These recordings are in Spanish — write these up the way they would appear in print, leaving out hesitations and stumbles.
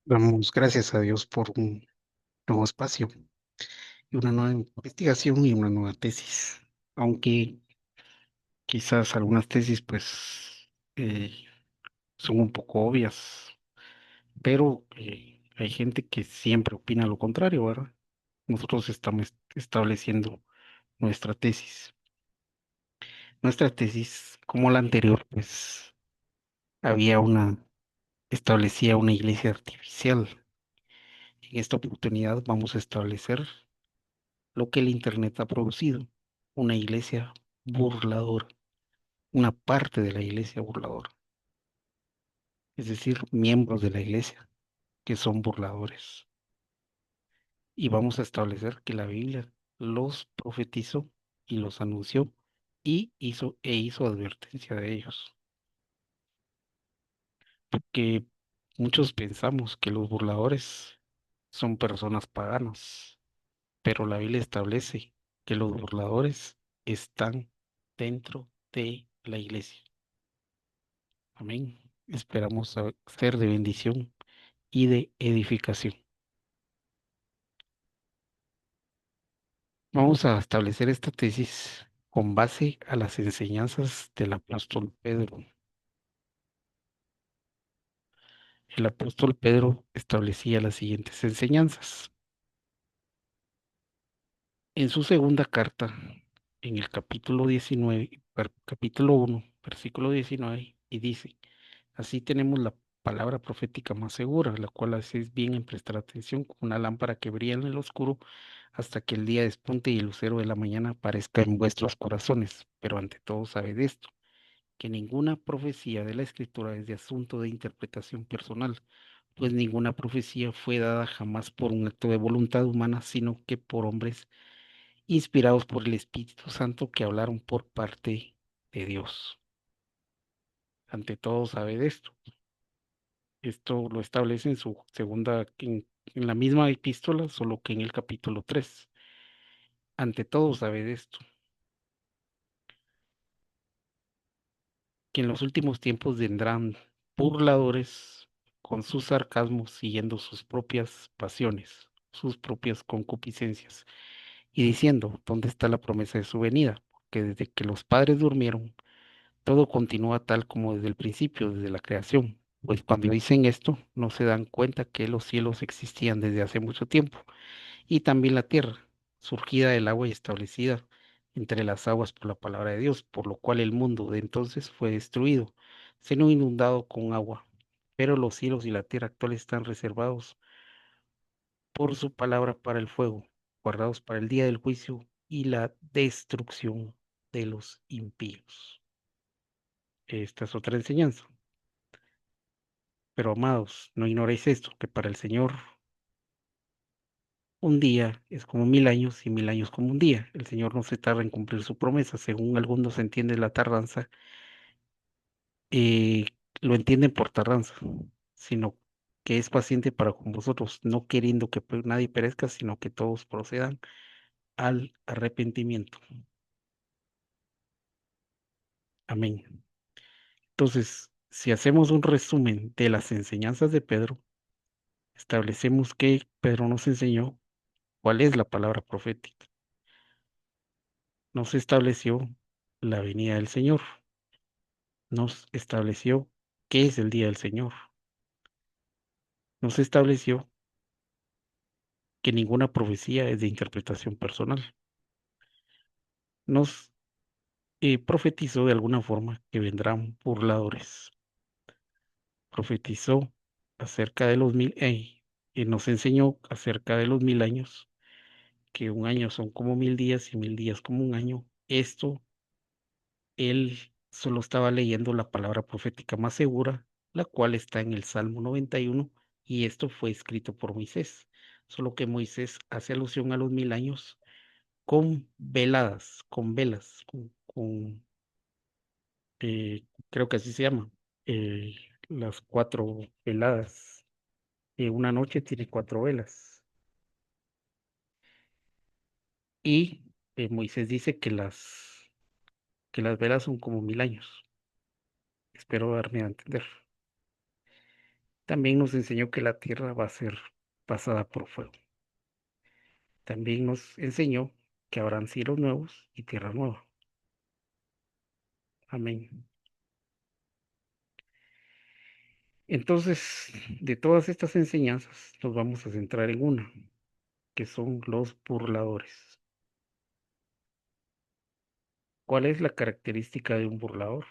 Damos gracias a Dios por un nuevo espacio y una nueva investigación y una nueva tesis. Aunque quizás algunas tesis pues son un poco obvias, pero hay gente que siempre opina lo contrario, ¿verdad? Nosotros estamos estableciendo nuestra tesis. Nuestra tesis, como la anterior, pues había establecía una iglesia artificial. En esta oportunidad vamos a establecer lo que el Internet ha producido, una iglesia burladora, una parte de la iglesia burladora, es decir, miembros de la iglesia que son burladores. Y vamos a establecer que la Biblia los profetizó y los anunció y hizo advertencia de ellos, porque muchos pensamos que los burladores son personas paganas, pero la Biblia establece que los burladores están dentro de la iglesia. Amén. Esperamos ser de bendición y de edificación. Vamos a establecer esta tesis con base a las enseñanzas del apóstol Pedro. El apóstol Pedro establecía las siguientes enseñanzas. En su segunda carta, en el capítulo 19, capítulo 1, versículo 19, y dice, así tenemos la palabra profética más segura, la cual hacéis bien en prestar atención como una lámpara que brilla en el oscuro hasta que el día despunte y el lucero de la mañana aparezca en vuestros corazones. Pero ante todo sabed esto, que ninguna profecía de la Escritura es de asunto de interpretación personal, pues ninguna profecía fue dada jamás por un acto de voluntad humana, sino que por hombres inspirados por el Espíritu Santo que hablaron por parte de Dios. Ante todo sabed esto. Esto lo establece en su segunda, en la misma epístola, solo que en el capítulo 3. Ante todo sabed esto, que en los últimos tiempos vendrán burladores con su sarcasmo siguiendo sus propias pasiones, sus propias concupiscencias, y diciendo, ¿dónde está la promesa de su venida? Porque desde que los padres durmieron, todo continúa tal como desde el principio, desde la creación. Pues cuando dicen esto, no se dan cuenta que los cielos existían desde hace mucho tiempo, y también la tierra, surgida del agua y establecida entre las aguas por la palabra de Dios, por lo cual el mundo de entonces fue destruido, siendo inundado con agua. Pero los cielos y la tierra actuales están reservados por su palabra para el fuego, guardados para el día del juicio y la destrucción de los impíos. Esta es otra enseñanza. Pero amados, no ignoréis esto, que para el Señor un día es como 1000 años y 1000 años como un día. El Señor no se tarda en cumplir su promesa. Según algunos entienden la tardanza, eh, lo entienden por tardanza, sino que es paciente para con vosotros, no queriendo que nadie perezca, sino que todos procedan al arrepentimiento. Amén. Entonces, si hacemos un resumen de las enseñanzas de Pedro, establecemos que Pedro nos enseñó cuál es la palabra profética. Nos estableció la venida del Señor, nos estableció qué es el día del Señor, nos estableció que ninguna profecía es de interpretación personal, nos profetizó de alguna forma que vendrán burladores, profetizó acerca de los y nos enseñó acerca de los 1000 años, que un año son como 1000 días y 1000 días como un año. Esto él solo estaba leyendo la palabra profética más segura, la cual está en el Salmo 91, y esto fue escrito por Moisés. Solo que Moisés hace alusión a los 1000 años con veladas, con velas, creo que así se llama, eh, las 4 veladas. Una noche tiene 4 velas. Y Moisés dice que las velas son como 1000 años. Espero darme a entender. También nos enseñó que la tierra va a ser pasada por fuego. También nos enseñó que habrán cielos nuevos y tierra nueva. Amén. Entonces, de todas estas enseñanzas, nos vamos a centrar en una, que son los burladores. ¿Cuál es la característica de un burlador?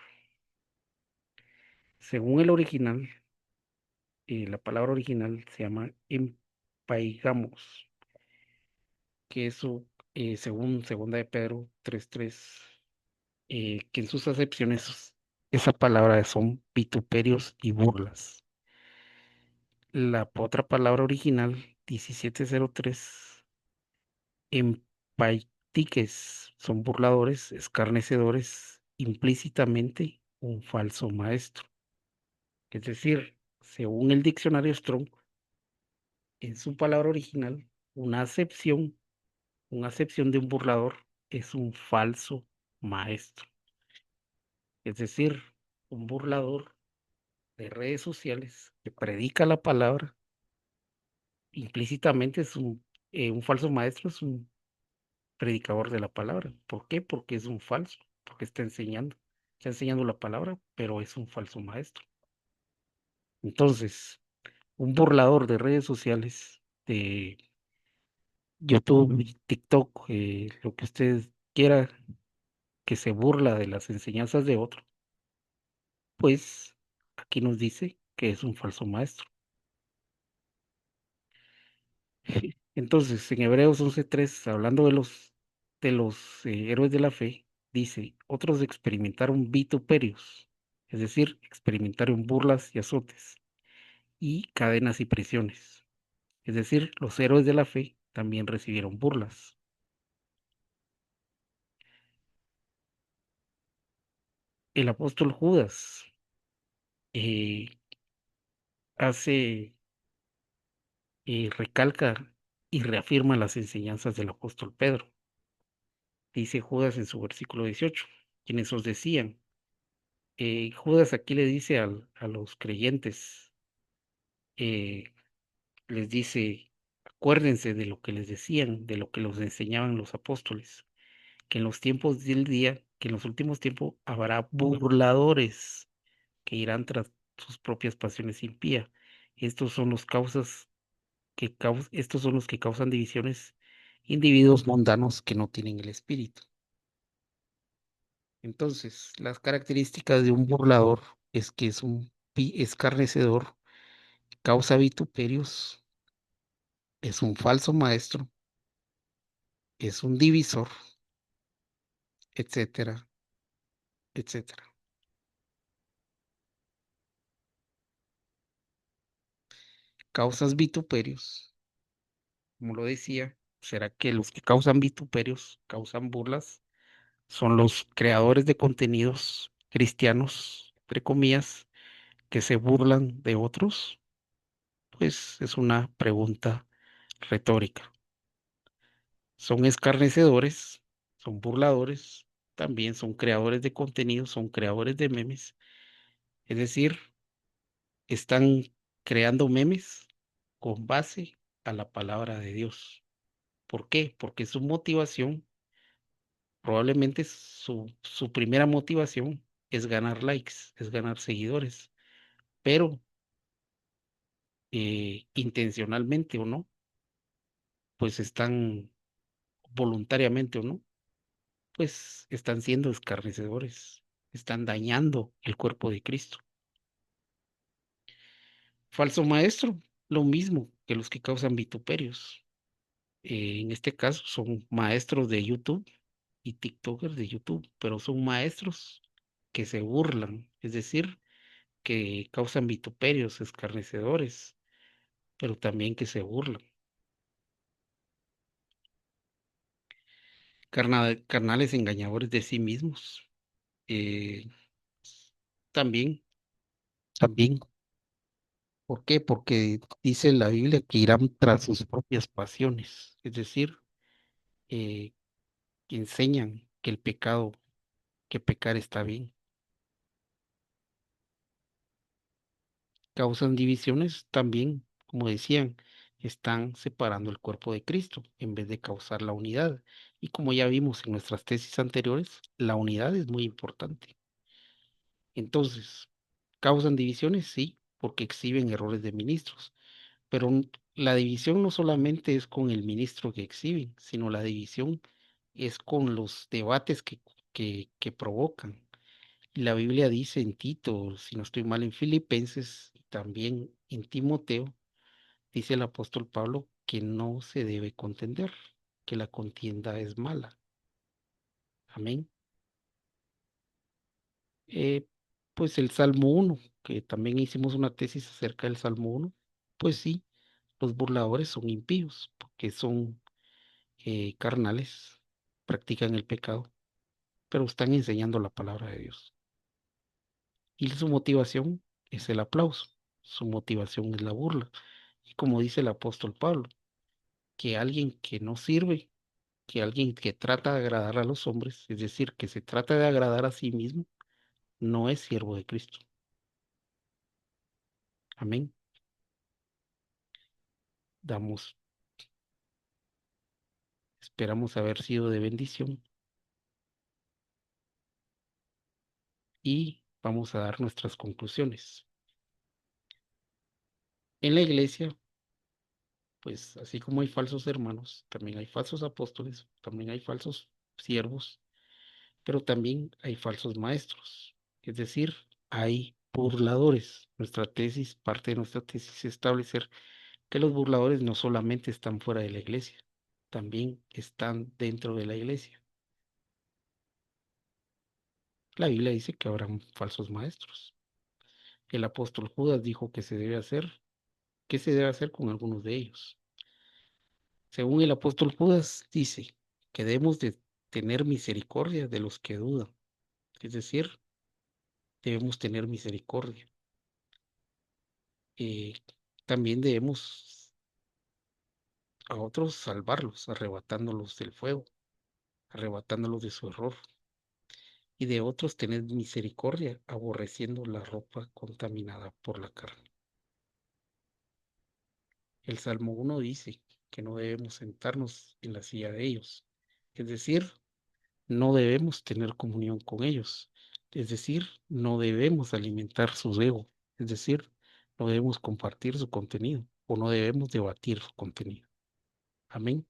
Según el original, la palabra original se llama empaigamos, que eso, según segunda de Pedro 3:3, que en sus acepciones esa palabra son vituperios y burlas. La otra palabra original, 1703, empaitiques, son burladores, escarnecedores, implícitamente un falso maestro. Es decir, según el diccionario Strong, en su palabra original, una acepción de un burlador es un falso maestro. Es decir, un burlador de redes sociales que predica la palabra, implícitamente es un falso maestro, es un predicador de la palabra. ¿Por qué? Porque es un falso, porque está enseñando la palabra, pero es un falso maestro. Entonces, un burlador de redes sociales, de YouTube, TikTok, lo que usted quiera, que se burla de las enseñanzas de otro, pues aquí nos dice que es un falso maestro. Entonces, en Hebreos 11:3, hablando de los héroes de la fe, dice, otros experimentaron vituperios, es decir, experimentaron burlas y azotes, y cadenas y prisiones. Es decir, los héroes de la fe también recibieron burlas. El apóstol Judas eh, hace, recalca y reafirma las enseñanzas del apóstol Pedro. Dice Judas en su versículo 18, quienes os decían, Judas aquí le dice a los creyentes, eh, les dice, acuérdense de lo que les decían, de lo que los enseñaban los apóstoles, que en los tiempos del día, que en los últimos tiempos habrá burladores que irán tras sus propias pasiones impías. Estos son los causas estos son los que causan divisiones, individuos mundanos que no tienen el espíritu. Entonces, las características de un burlador es que es un escarnecedor, causa vituperios, es un falso maestro, es un divisor, etcétera, etcétera. Causas vituperios, como lo decía, ¿será que los que causan vituperios, causan burlas, son los creadores de contenidos cristianos, entre comillas, que se burlan de otros? Pues es una pregunta retórica. Son escarnecedores, son burladores, también son creadores de contenido, son creadores de memes. Es decir, están creando memes con base a la palabra de Dios. ¿Por qué? Porque su motivación, probablemente su primera motivación es ganar likes, es ganar seguidores, pero intencionalmente o no, pues están voluntariamente o no, pues están siendo escarnecedores, están dañando el cuerpo de Cristo. Falso maestro, lo mismo que los que causan vituperios. En este caso son maestros de YouTube y TikTokers de YouTube, pero son maestros que se burlan, es decir, que causan vituperios, escarnecedores, pero también que se burlan. Carnales engañadores de sí mismos. eh, también, también. ¿Por qué? Porque dice la Biblia que irán tras sus propias pasiones, es decir, eh, que enseñan que el pecado, que pecar está bien, Causan divisiones también, como decían, están separando el cuerpo de Cristo en vez de causar la unidad. Y como ya vimos en nuestras tesis anteriores, la unidad es muy importante. Entonces, ¿causan divisiones? Sí, porque exhiben errores de ministros. Pero la división no solamente es con el ministro que exhiben, sino la división es con los debates que provocan. Y la Biblia dice en Tito, si no estoy mal, en Filipenses y también en Timoteo, dice el apóstol Pablo que no se debe contender, que la contienda es mala. Amén. Eh, pues el Salmo 1, que también hicimos una tesis acerca del Salmo 1, pues sí, los burladores son impíos, porque son carnales, practican el pecado, pero están enseñando la palabra de Dios. Y su motivación es el aplauso, su motivación es la burla. Y como dice el apóstol Pablo, que alguien que no sirve, que alguien que trata de agradar a los hombres, es decir, que se trata de agradar a sí mismo, no es siervo de Cristo. Amén. Damos, esperamos haber sido de bendición y vamos a dar nuestras conclusiones. En la iglesia, pues así como hay falsos hermanos, también hay falsos apóstoles, también hay falsos siervos, pero también hay falsos maestros. Es decir, hay burladores. Nuestra tesis, parte de nuestra tesis es establecer que los burladores no solamente están fuera de la iglesia, también están dentro de la iglesia. La Biblia dice que habrán falsos maestros. El apóstol Judas dijo que se debe hacer, qué se debe hacer con algunos de ellos. Según el apóstol Judas, dice que debemos de tener misericordia de los que dudan. Es decir, debemos tener misericordia. Eh, también debemos a otros salvarlos, arrebatándolos del fuego, arrebatándolos de su error. Y de otros tener misericordia, aborreciendo la ropa contaminada por la carne. El Salmo 1 dice que no debemos sentarnos en la silla de ellos, es decir, no debemos tener comunión con ellos, es decir, no debemos alimentar su ego, es decir, no debemos compartir su contenido o no debemos debatir su contenido. Amén.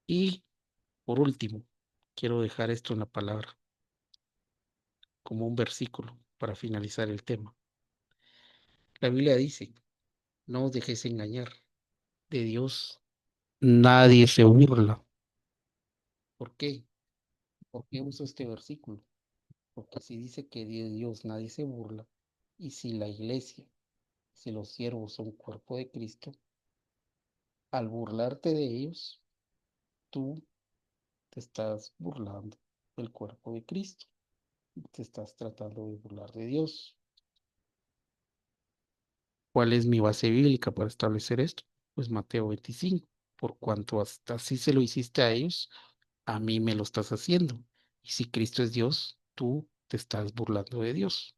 Y por último, quiero dejar esto en la palabra como un versículo para finalizar el tema. La Biblia dice, no os dejes engañar, de Dios nadie se burla. ¿Por qué? ¿Por qué uso este versículo? Porque si dice que de Dios nadie se burla, y si la iglesia, si los siervos son cuerpo de Cristo, al burlarte de ellos, tú te estás burlando del cuerpo de Cristo, te estás tratando de burlar de Dios. ¿Cuál es mi base bíblica para establecer esto? Pues Mateo 25, por cuanto hasta así se lo hiciste a ellos, a mí me lo estás haciendo. Y si Cristo es Dios, tú te estás burlando de Dios.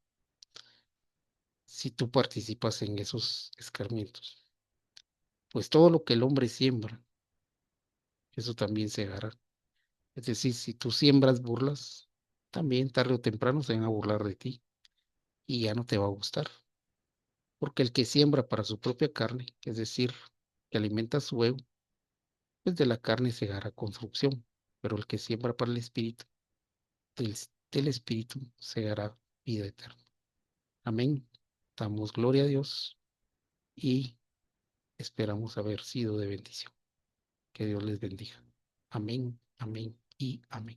Si tú participas en esos escarmientos, pues todo lo que el hombre siembra, eso también segará. Es decir, si tú siembras burlas, también tarde o temprano se van a burlar de ti y ya no te va a gustar. Porque el que siembra para su propia carne, es decir, que alimenta su ego, pues de la carne segará construcción. Pero el que siembra para el espíritu, del, del espíritu segará vida eterna. Amén. Damos gloria a Dios y esperamos haber sido de bendición. Que Dios les bendiga. Amén, amén y amén.